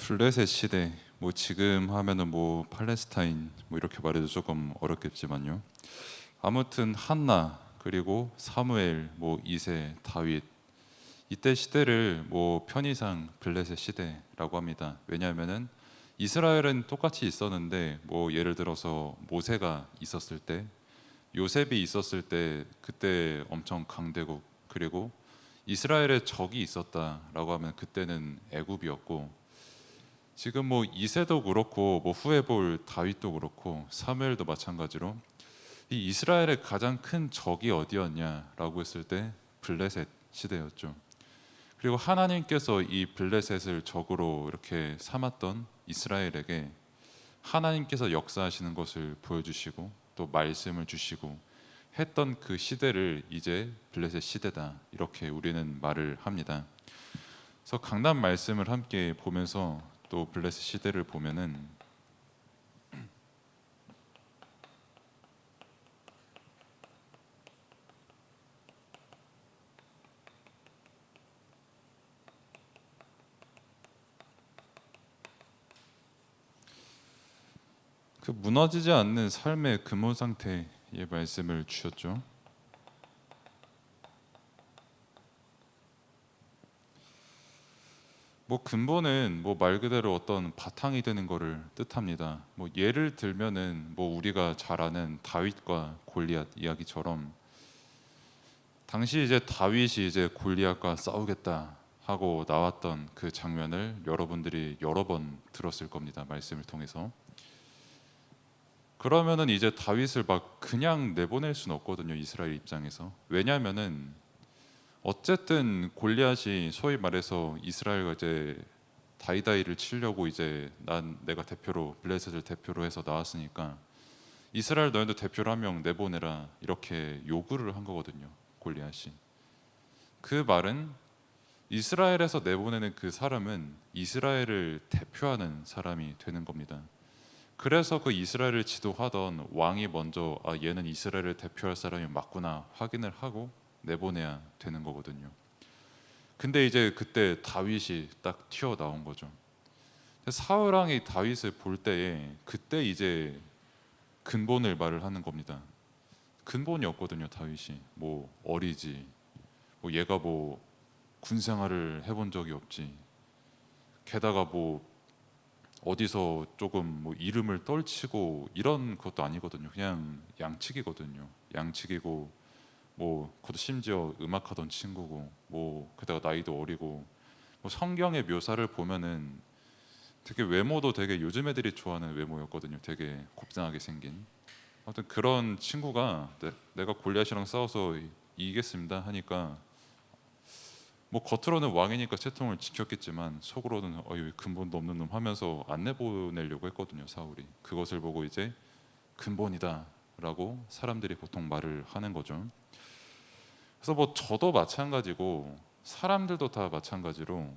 블레셋 시대, 뭐 지금 하면은 뭐 팔레스타인 뭐 이렇게 말해도 조금 어렵겠지만요. 아무튼 한나 그리고 사무엘, 뭐 이세, 다윗, 이때 시대를 뭐 편의상 블레셋 시대라고 합니다. 왜냐하면은 이스라엘은 똑같이 있었는데, 뭐 예를 들어서 모세가 있었을 때, 요셉이 있었을 때, 그때 엄청 강대국, 그리고 이스라엘의 적이 있었다라고 하면 그때는 애굽이었고, 지금 뭐 이세도 그렇고 뭐 후에 볼 다윗도 그렇고 사무엘도 마찬가지로 이 이스라엘의 가장 큰 적이 어디였냐라고 했을 때 블레셋 시대였죠. 그리고 하나님께서 이 블레셋을 적으로 이렇게 삼았던 이스라엘에게 하나님께서 역사하시는 것을 보여주시고 또 말씀을 주시고 했던 그 시대를 이제 블레셋 시대다, 이렇게 우리는 말을 합니다. 그래서 강단 말씀을 함께 보면서 또 블레셋 시대를 보면은 그 무너지지 않는 삶의 근본 상태의 말씀을 주셨죠. 뭐 근본은 뭐 말 그대로 어떤 바탕이 되는 것을 뜻합니다. 뭐 예를 들면은 뭐 우리가 잘 아는 다윗과 골리앗 이야기처럼, 당시 이제 다윗이 이제 골리앗과 싸우겠다 하고 나왔던 그 장면을 여러분들이 여러 번 들었을 겁니다. 말씀을 통해서. 그러면은 이제 다윗을 막 그냥 내보낼 수는 없거든요, 이스라엘 입장에서. 왜냐하면은 어쨌든 골리앗이 소위 말해서 이스라엘과 이제 다이다이를 치려고 이제 내가 대표로 블레셋을 대표로 해서 나왔으니까 이스라엘 너희도 대표로 한 명 내보내라, 이렇게 요구를 한 거거든요, 골리앗이. 그 말은 이스라엘에서 내보내는 그 사람은 이스라엘을 대표하는 사람이 되는 겁니다. 그래서 그 이스라엘을 지도하던 왕이 먼저 얘는 이스라엘을 대표할 사람이 맞구나 확인을 하고 내보내야 되는 거거든요. 근데 이제 그때 다윗이 딱 튀어나온 거죠. 사울 왕이 다윗을 볼 때에 그때 이제 근본을 말을 하는 겁니다. 근본이 없거든요, 다윗이. 뭐 어리지, 뭐 얘가 뭐 군 생활을 해본 적이 없지, 게다가 뭐 어디서 조금 뭐 이름을 떨치고 이런 것도 아니거든요. 그냥 양측이거든요. 양측이고 뭐 그것도 심지어 음악하던 친구고, 뭐 게다가 나이도 어리고, 뭐 성경의 묘사를 보면은 되게 외모도 되게 요즘 애들이 좋아하는 외모였거든요. 되게 곱상하게 생긴. 아무튼 그런 친구가 내가 골리앗이랑 싸워서 이기겠습니다 하니까 뭐 겉으로는 왕이니까 채통을 지켰겠지만 속으로는 어이 근본도 없는 놈 하면서 안 내보내려고 했거든요, 사울이. 그것을 보고 이제 근본이다라고 사람들이 보통 말을 하는 거죠. 그래서 뭐 저도 마찬가지고 사람들도 다 마찬가지로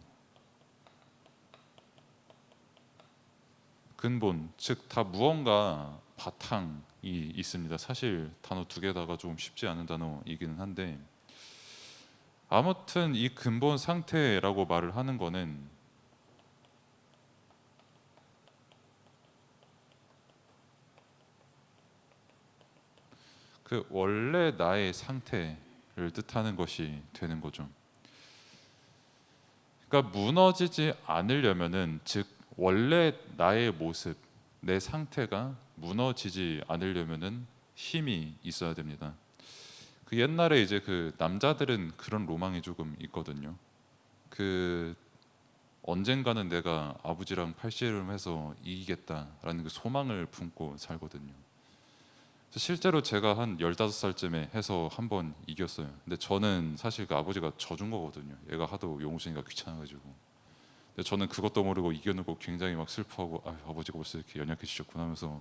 근본, 즉 다 무언가 바탕이 있습니다. 사실 단어 두 개다가 좀 쉽지 않은 단어이기는 한데, 아무튼 이 근본 상태라고 말을 하는 거는 그 원래 나의 상태를 뜻하는 것이 되는 거죠. 그러니까 무너지지 않으려면은, 즉 원래 나의 모습, 내 상태가 무너지지 않으려면은 힘이 있어야 됩니다. 그 옛날에 이제 그 남자들은 그런 로망이 조금 있거든요. 그 언젠가는 내가 아버지랑 팔씨름해서 이기겠다라는 그 소망을 품고 살거든요. 실제로 제가 한 15살쯤에 해서 한 번 이겼어요. 근데 저는 사실 그 아버지가 져준 거거든요. 얘가 하도 용신이가 귀찮아가지고. 근데 저는 그것도 모르고 이겨놓고 굉장히 막 슬퍼하고, 아버지가 벌써 이렇게 연약해지셨구나 하면서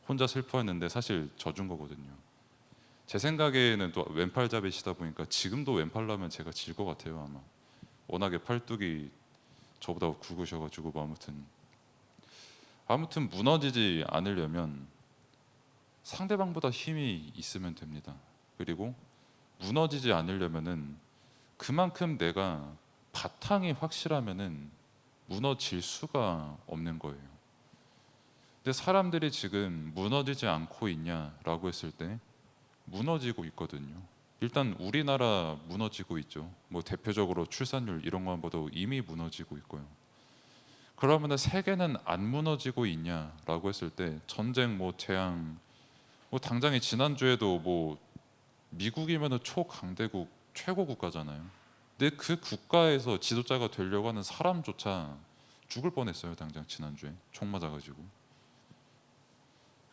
혼자 슬퍼했는데 사실 져준 거거든요. 제 생각에는 또 왼팔잡이시다 보니까 지금도 왼팔라면 제가 질 것 같아요, 아마. 워낙에 팔뚝이 저보다 굵으셔가지고. 뭐 아무튼 무너지지 않으려면 상대방보다 힘이 있으면 됩니다. 그리고 무너지지 않으려면은 그만큼 내가 바탕이 확실하면은 무너질 수가 없는 거예요. 근데 사람들이 지금 무너지지 않고 있냐라고 했을 때 무너지고 있거든요. 일단 우리나라 무너지고 있죠. 뭐 대표적으로 출산율 이런 거 봐도 이미 무너지고 있고요. 그러면 세계는 안 무너지고 있냐라고 했을 때 전쟁 뭐 재앙 뭐 당장에 지난주에도 뭐 미국이면은 초강대국 최고 국가잖아요. 근데 그 국가에서 지도자가 되려고 하는 사람조차 죽을 뻔했어요. 당장 지난주에 총 맞아가지고.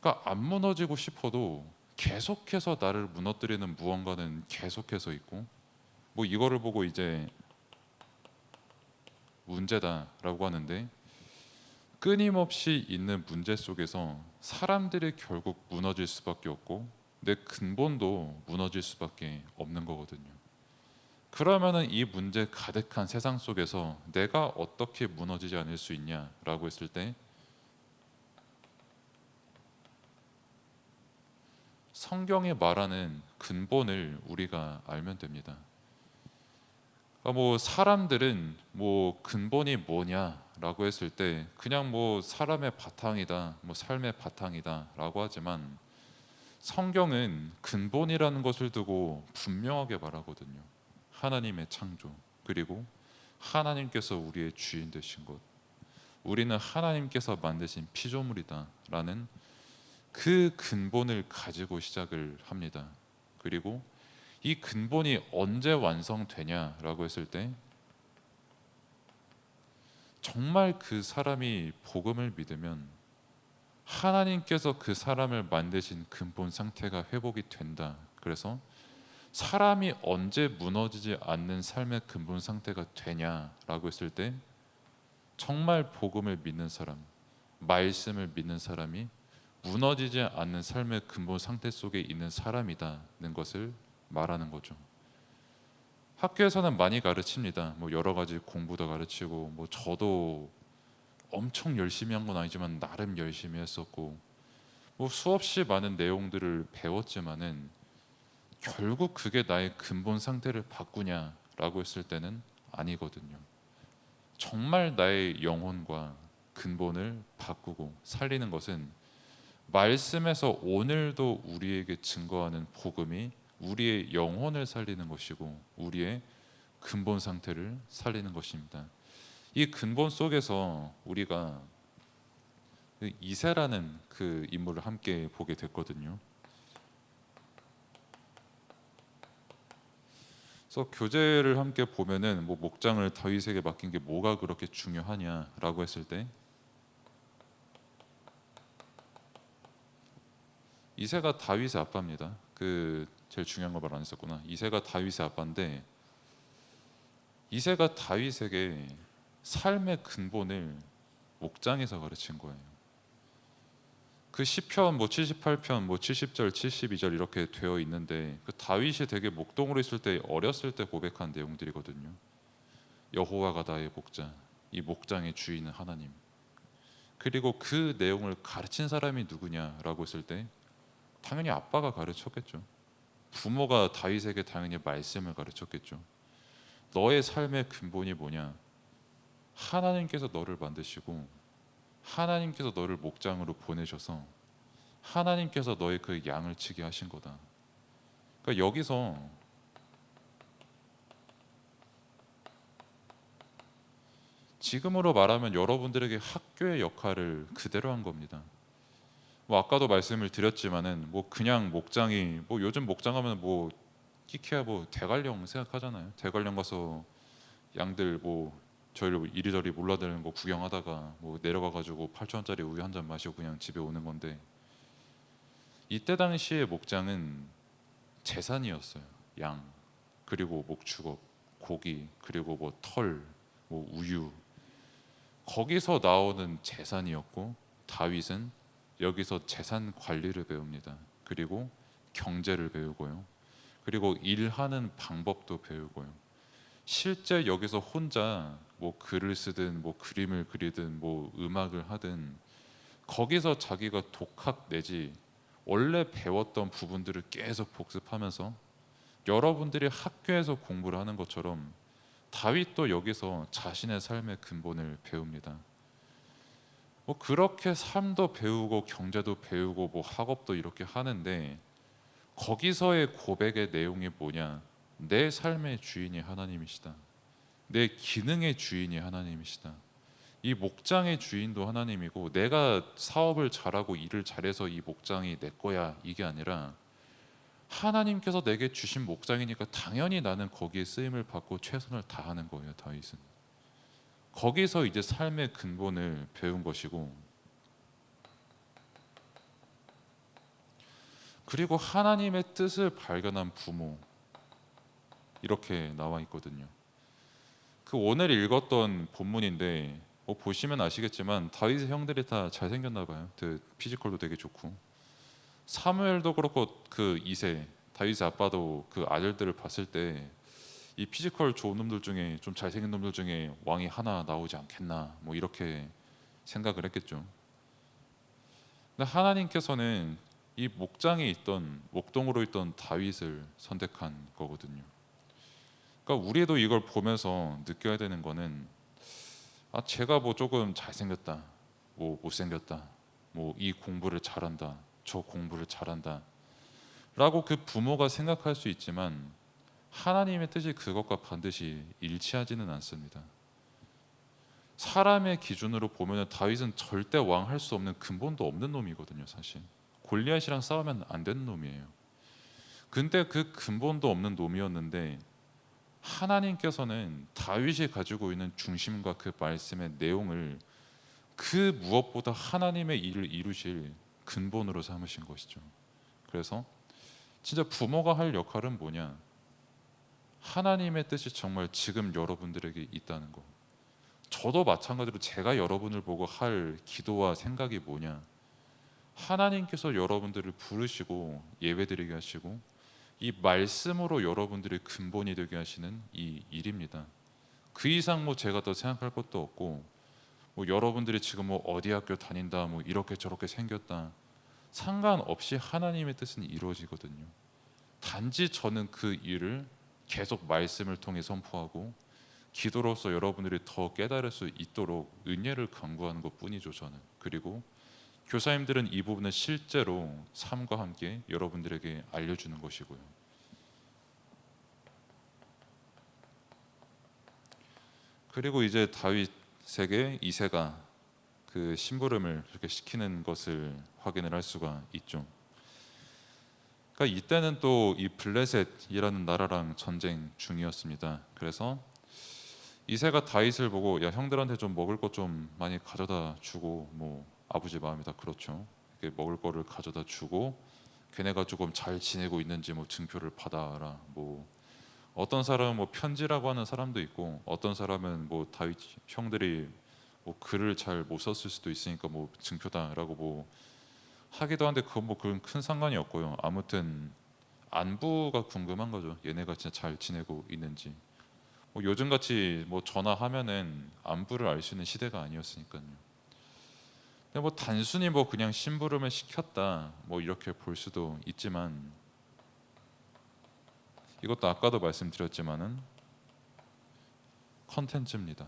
그러니까 안 무너지고 싶어도 계속해서 나를 무너뜨리는 무언가는 계속해서 있고, 뭐 이거를 보고 이제 문제다라고 하는데, 끊임없이 있는 문제 속에서 사람들이 결국 무너질 수밖에 없고 내 근본도 무너질 수밖에 없는 거거든요. 그러면은 이 문제 가득한 세상 속에서 내가 어떻게 무너지지 않을 수 있냐라고 했을 때 성경이 말하는 근본을 우리가 알면 됩니다. 그러니까 뭐 사람들은 뭐 근본이 뭐냐라고 했을 때 그냥 뭐 사람의 바탕이다, 뭐 삶의 바탕이다라고 하지만 성경은 근본이라는 것을 두고 분명하게 말하거든요. 하나님의 창조, 그리고 하나님께서 우리의 주인 되신 것, 우리는 하나님께서 만드신 피조물이다라는 그 근본을 가지고 시작을 합니다. 그리고 이 근본이 언제 완성되냐라고 했을 때 정말 그 사람이 복음을 믿으면 하나님께서 그 사람을 만드신 근본 상태가 회복이 된다. 그래서 사람이 언제 무너지지 않는 삶의 근본 상태가 되냐라고 했을 때 정말 복음을 믿는 사람, 말씀을 믿는 사람이 무너지지 않는 삶의 근본 상태 속에 있는 사람이다는 것을 말하는 거죠. 학교에서는 많이 가르칩니다. 뭐 여러 가지 공부도 가르치고, 뭐 저도 엄청 열심히 한 건 아니지만 나름 열심히 했었고, 뭐 수없이 많은 내용들을 배웠지만은 결국 그게 나의 근본 상태를 바꾸냐라고 했을 때는 아니거든요. 정말 나의 영혼과 근본을 바꾸고 살리는 것은 말씀에서 오늘도 우리에게 증거하는 복음이 우리의 영혼을 살리는 것이고 우리의 근본 상태를 살리는 것입니다. 이 근본 속에서 우리가 그 이새라는 그 인물을 함께 보게 됐거든요. 그래서 교재를 함께 보면은 뭐 목장을 다윗에게 맡긴 게 뭐가 그렇게 중요하냐라고 했을 때 이새가 다윗의 아빠입니다. 그 제일 중요한 거 말 안 했었구나. 이새가 다윗의 아빠인데 이새가 다윗에게 삶의 근본을 목장에서 가르친 거예요. 그 시편 뭐 78편 뭐 70절 72절 이렇게 되어 있는데 그 다윗이 되게 목동으로 있을 때 어렸을 때 고백한 내용들이거든요. 여호와가 나의 목자, 이 목장의 주인은 하나님. 그리고 그 내용을 가르친 사람이 누구냐라고 했을 때 당연히 아빠가 가르쳤겠죠. 부모가 다윗에게 당연히 말씀을 가르쳤겠죠. 너의 삶의 근본이 뭐냐? 하나님께서 너를 만드시고 하나님께서 너를 목장으로 보내셔서 하나님께서 너의 그 양을 치게 하신 거다. 그러니까 여기서 지금으로 말하면 여러분들에게 학교의 역할을 그대로 한 겁니다. 뭐 아까도 말씀을 드렸지만은 뭐 그냥 목장이 뭐 요즘 목장하면 뭐 끼케야 뭐 대관령 생각하잖아요. 대관령 가서 양들 뭐 저희를 이리저리 몰라다니는 거 구경하다가 뭐 내려가 가지고 8,000원짜리 우유 한 잔 마시고 그냥 집에 오는 건데 이때 당시의 목장은 재산이었어요. 양 그리고 목축업 고기 그리고 뭐 털 뭐 우유 거기서 나오는 재산이었고 다윗은 여기서 재산 관리를 배웁니다. 그리고 경제를 배우고요. 그리고 일하는 방법도 배우고요. 실제 여기서 혼자 뭐 글을 쓰든 뭐 그림을 그리든 뭐 음악을 하든 거기서 자기가 독학 내지 원래 배웠던 부분들을 계속 복습하면서 여러분들이 학교에서 공부를 하는 것처럼 다윗도 여기서 자신의 삶의 근본을 배웁니다. 뭐 그렇게 삶도 배우고 경제도 배우고 뭐 학업도 이렇게 하는데 거기서의 고백의 내용이 뭐냐? 내 삶의 주인이 하나님이시다. 내 기능의 주인이 하나님이시다. 이 목장의 주인도 하나님이고 내가 사업을 잘하고 일을 잘해서 이 목장이 내 거야 이게 아니라 하나님께서 내게 주신 목장이니까 당연히 나는 거기에 쓰임을 받고 최선을 다하는 거예요. 다윗은 거기서 이제 삶의 근본을 배운 것이고, 그리고 하나님의 뜻을 발견한 부모, 이렇게 나와 있거든요. 그 오늘 읽었던 본문인데 뭐 보시면 아시겠지만 다윗의 형들이 다 잘생겼나 봐요. 그 피지컬도 되게 좋고, 사무엘도 그렇고 그 이세 다윗의 아빠도 그 아들들을 봤을 때 이 피지컬 좋은 놈들 중에 좀 잘생긴 놈들 중에 왕이 하나 나오지 않겠나 뭐 이렇게 생각을 했겠죠. 근데 하나님께서는 이 목장에 있던 목동으로 있던 다윗을 선택한 거거든요. 그러니까 우리도 이걸 보면서 느껴야 되는 거는, 아 제가 뭐 조금 잘생겼다, 뭐 못생겼다, 뭐 이 공부를 잘한다, 저 공부를 잘한다 라고 그 부모가 생각할 수 있지만 하나님의 뜻이 그것과 반드시 일치하지는 않습니다. 사람의 기준으로 보면 다윗은 절대 왕할 수 없는 근본도 없는 놈이거든요. 사실 골리앗이랑 싸우면 안 되는 놈이에요. 근데 그 근본도 없는 놈이었는데 하나님께서는 다윗이 가지고 있는 중심과 그 말씀의 내용을 그 무엇보다 하나님의 일을 이루실 근본으로 삼으신 것이죠. 그래서 진짜 부모가 할 역할은 뭐냐? 하나님의 뜻이 정말 지금 여러분들에게 있다는 거. 저도 마찬가지로 제가 여러분을 보고 할 기도와 생각이 뭐냐? 하나님께서 여러분들을 부르시고 예배드리게 하시고 이 말씀으로 여러분들의 근본이 되게 하시는 이 일입니다. 그 이상 뭐 제가 더 생각할 것도 없고, 뭐 여러분들이 지금 뭐 어디 학교 다닌다, 뭐 이렇게 저렇게 생겼다, 상관없이 하나님의 뜻은 이루어지거든요. 단지 저는 그 일을 계속 말씀을 통해 선포하고 기도로서 여러분들이 더 깨달을 수 있도록 은혜를 강구하는 것뿐이죠. 저는. 그리고 교사님들은 이 부분을 실제로 삶과 함께 여러분들에게 알려주는 것이고요. 그리고 이제 다윗에게 이새가 그 심부름을 이렇게 시키는 것을 확인을 할 수가 있죠. 그러니까 이때는 또 이 블레셋이라는 나라랑 전쟁 중이었습니다. 그래서 이새가 다윗을 보고 야 형들한테 좀 먹을 것 좀 많이 가져다 주고, 뭐 아버지 마음이 다 그렇죠. 이렇게 먹을 거를 가져다 주고 걔네가 조금 잘 지내고 있는지 뭐 증표를 받아라. 뭐 어떤 사람은 뭐 편지라고 하는 사람도 있고, 어떤 사람은 뭐 다윗 형들이 뭐 글을 잘 못 썼을 수도 있으니까 뭐 증표다라고 뭐 하기도 한데 그건 뭐 그런 큰 상관이 없고요. 아무튼 안부가 궁금한 거죠. 얘네가 진짜 잘 지내고 있는지. 뭐 요즘같이 뭐 전화하면은 안부를 알 수 있는 시대가 아니었으니까요. 근데 뭐 단순히 뭐 그냥 심부름을 시켰다 뭐 이렇게 볼 수도 있지만, 이것도 아까도 말씀드렸지만은 컨텐츠입니다.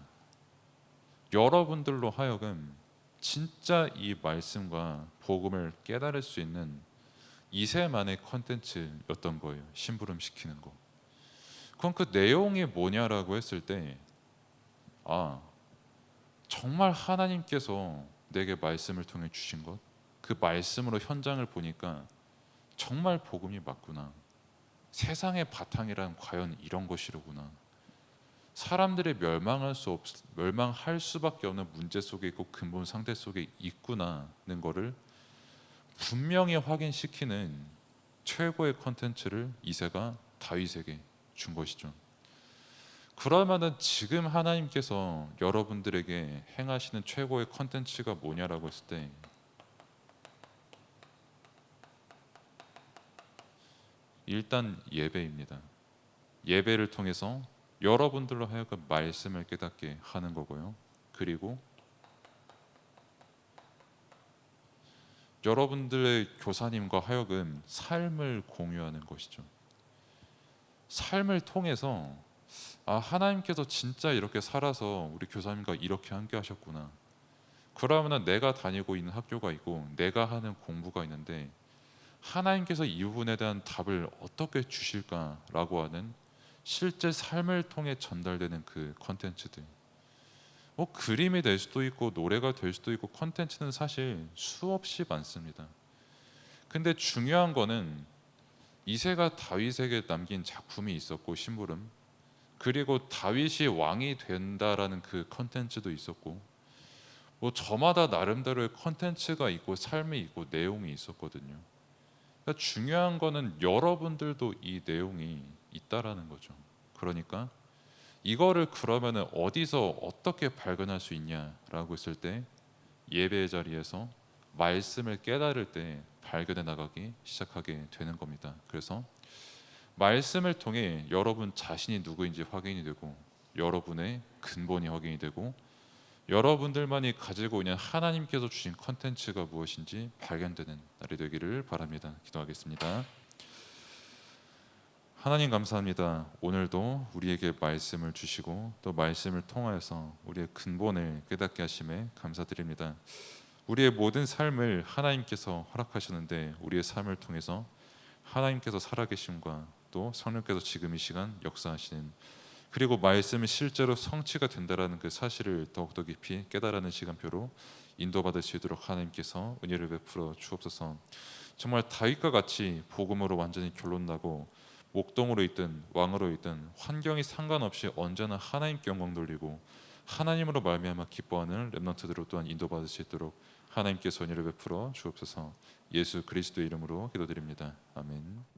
여러분들로 하여금 진짜 이 말씀과 복음을 깨달을 수 있는 이세만의 컨텐츠였던 거예요. 심부름 시키는 거. 그럼 그 내용이 뭐냐라고 했을 때, 아 정말 하나님께서 내게 말씀을 통해 주신 것, 그 말씀으로 현장을 보니까 정말 복음이 맞구나. 세상의 바탕이란 과연 이런 것이로구나. 사람들이 멸망할 수밖에 없는 문제 속에 있고 근본 상태 속에 있구나는 거를 분명히 확인시키는 최고의 컨텐츠를 이새가 다윗에게 준 것이죠. 그러면은 지금 하나님께서 여러분들에게 행하시는 최고의 컨텐츠가 뭐냐라고 했을 때, 일단 예배입니다. 예배를 통해서 여러분들로 하여금 말씀을 깨닫게 하는 거고요. 그리고 여러분들의 교사님과 하여금 삶을 공유하는 것이죠. 삶을 통해서 하나님께서 진짜 이렇게 살아서 우리 교사님과 이렇게 함께 하셨구나. 그러면은 내가 다니고 있는 학교가 있고 내가 하는 공부가 있는데 하나님께서 이 부분에 대한 답을 어떻게 주실까라고 하는 실제 삶을 통해 전달되는 그 컨텐츠들, 뭐 그림이 될 수도 있고 노래가 될 수도 있고, 컨텐츠는 사실 수없이 많습니다. 근데 중요한 거는 이새가 다윗에게 남긴 작품이 있었고 심부름, 그리고 다윗이 왕이 된다라는 그 컨텐츠도 있었고, 뭐 저마다 나름대로의 컨텐츠가 있고 삶이 있고 내용이 있었거든요. 그러니까 중요한 거는 여러분들도 이 내용이 있다라는 거죠. 그러니까 이거를 그러면은 어디서 어떻게 발견할 수 있냐라고 했을 때, 예배의 자리에서 말씀을 깨달을 때 발견해 나가기 시작하게 되는 겁니다. 그래서 말씀을 통해 여러분 자신이 누구인지 확인이 되고, 여러분의 근본이 확인이 되고, 여러분들만이 가지고 있는 하나님께서 주신 컨텐츠가 무엇인지 발견되는 날이 되기를 바랍니다. 기도하겠습니다. 하나님 감사합니다. 오늘도 우리에게 말씀을 주시고 또 말씀을 통하여서 우리의 근본을 깨닫게 하심에 감사드립니다. 우리의 모든 삶을 하나님께서 허락하셨는데, 우리의 삶을 통해서 하나님께서 살아계심과 또 성령께서 지금 이 시간 역사하시는, 그리고 말씀이 실제로 성취가 된다라는 그 사실을 더욱더 깊이 깨달아는 시간표로 인도받을 수 있도록 하나님께서 은혜를 베풀어 주옵소서. 정말 다윗과 같이 복음으로 완전히 결론나고, 목동으로 있든 왕으로 있든 환경이 상관없이 언제나 하나님께 영광 돌리고 하나님으로 말미암아 기뻐하는 렘넌트들로 또한 인도받을 수 있도록 하나님께서 은혜를 베풀어 주옵소서. 예수 그리스도의 이름으로 기도드립니다. 아멘.